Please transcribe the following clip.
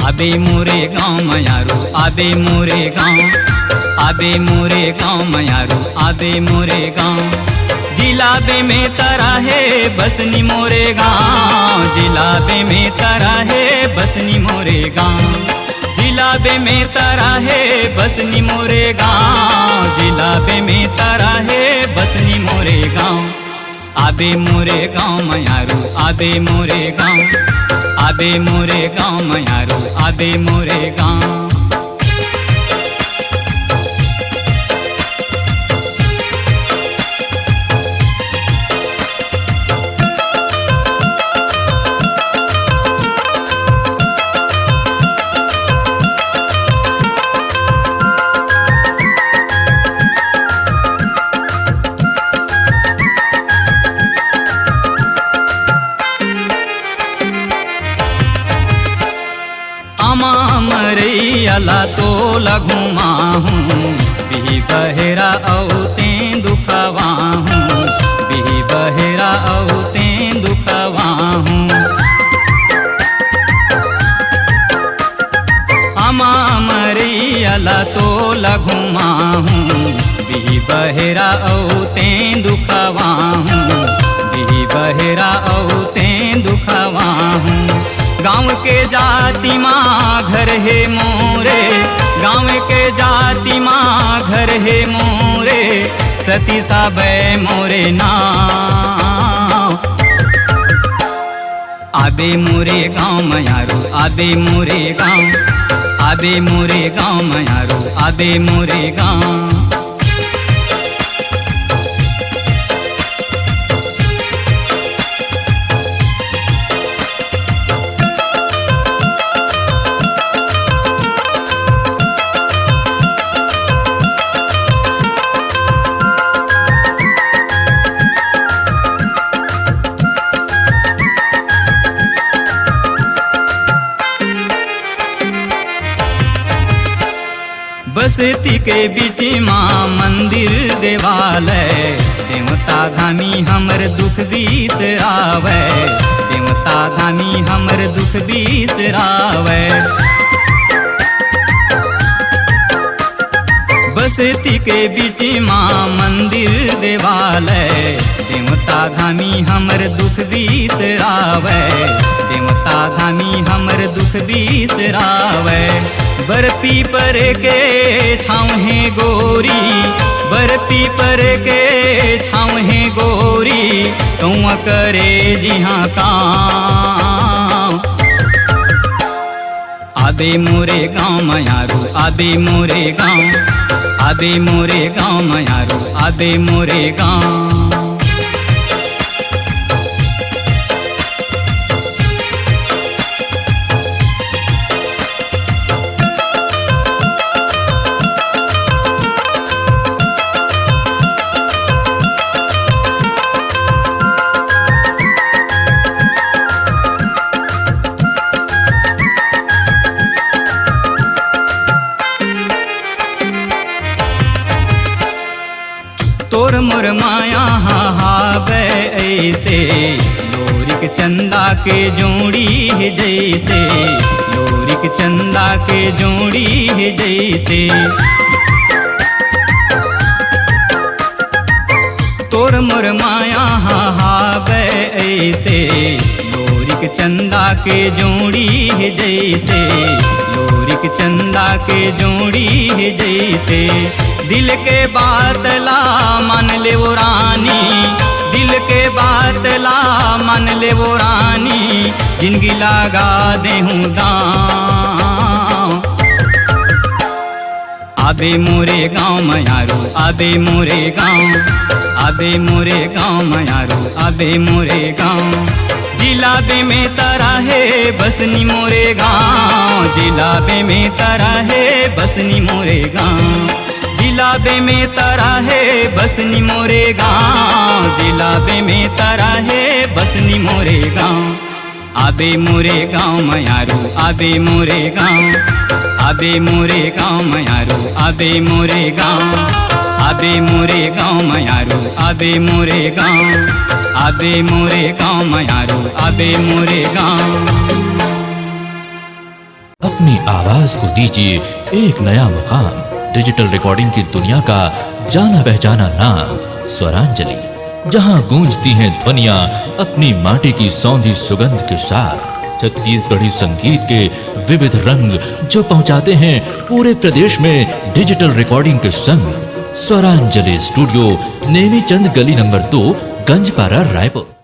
आबे मोरे गाँव मयारू आबे मोरे गाँव, आबे मोरे गाँव मयारू आबे मोरे गाँव। जिलाबे में तरा है बसनी मोरे गाँव, जिलाबे में तरा है बसनी मोरे गाँव। जिलाबे में तरा है बसनी मोरे गाँव, जिलाबे में तरा है बसनी मोरे गाँव। आबे मोरे गाँव मयारू आबे मोरे गाँव, आबे मोरे गाँव मयारू आबे मोरे गाँव। मरैयाला तो लगुमा हूँ बिही बहेरा औते दुखवा हूँ, बिही बहेरा औते दुखवा हूँ। अमा मरैयाला तो लगुमा हूँ बिही बहेरा औते दुखवा हूँ, बिही बहेरा औते दुखवा हूँ। गाँव के जाति माँ घर है मोरे, गाँव के जाति माँ घर है मोरे, सती साबै मोरे नाम। आबे मोरे गाँव मयारू आबे मोरे गाँव, आबे मोरे गाँव मयारू आबे मोरे गाँव। बस्ती के बीच माँ मंदिर देवालय, देवता धामी हमर दुख बिसरावे, देवता धामी हमर दुख बिसरावे। बस्ती के बीच माँ मंदिर देवालय, देवता धामी हमर दुख बिसरावे, देवता धामी हमर दुख बिसरावे। बरपी पर के छाँव है गोरी, बरपी पर के छाँव है गोरी, कौआ करे जिहाँ काम। आबे मोरे गाँव मयारू आबे मोरे गाँव, आबे मोरे गाँव मयारू आबे मोरे गाँव। तोर मोर माया हावे ऐसे, लोरिक चंदा के जोड़ी है जैसे, लोरिक चंदा के जोड़ी है जैसे। तोर मोर माया हावे ऐसे, लोरिक चंदा के जोड़ी है जैसे, लोरिक चंदा के जोड़ी है जैसे। दिल के बात ला मान ले वो रानी, दिल के बात ला मान ले वो रानी, जिंदगी लगा दे हूँ दाम। आबे मोरे गाँव मयारू आबे मोरे गाँव, आबे मोरे गाँव मयारू आबे मोरे गाँव। जिलाबे में तरा है बसनी मोरे गाँव, जिलाबे में तरा है बसनी मोरे गाँव। जिलाबे में तरा है बसनी मोरे गाँव, जिलाबे में तरा है बसनी मोरे गाँव। आबे मोरे गाँव मयारू आबे मोरे गाँव, आबे मोरे गाँव मयारू आबे मोरे गाँव, आबे मोरे गाँव मयारू आबे मोरे गाँव, आबे मोरे गाँव मयारू आबे मोरे गाँव। अपनी आवाज को दीजिए एक नया मुकाम। डिजिटल रिकॉर्डिंग की दुनिया का जाना पहचाना नाम स्वरांजलि, जहां गूंजती हैं ध्वनियां अपनी माटी की सौंधी सुगंध के साथ। छत्तीसगढ़ी संगीत के विविध रंग जो पहुंचाते हैं पूरे प्रदेश में डिजिटल रिकॉर्डिंग के संग। स्वरांजलि स्टूडियो, नेमीचंद गली नंबर 2, गंजपारा, रायपुर।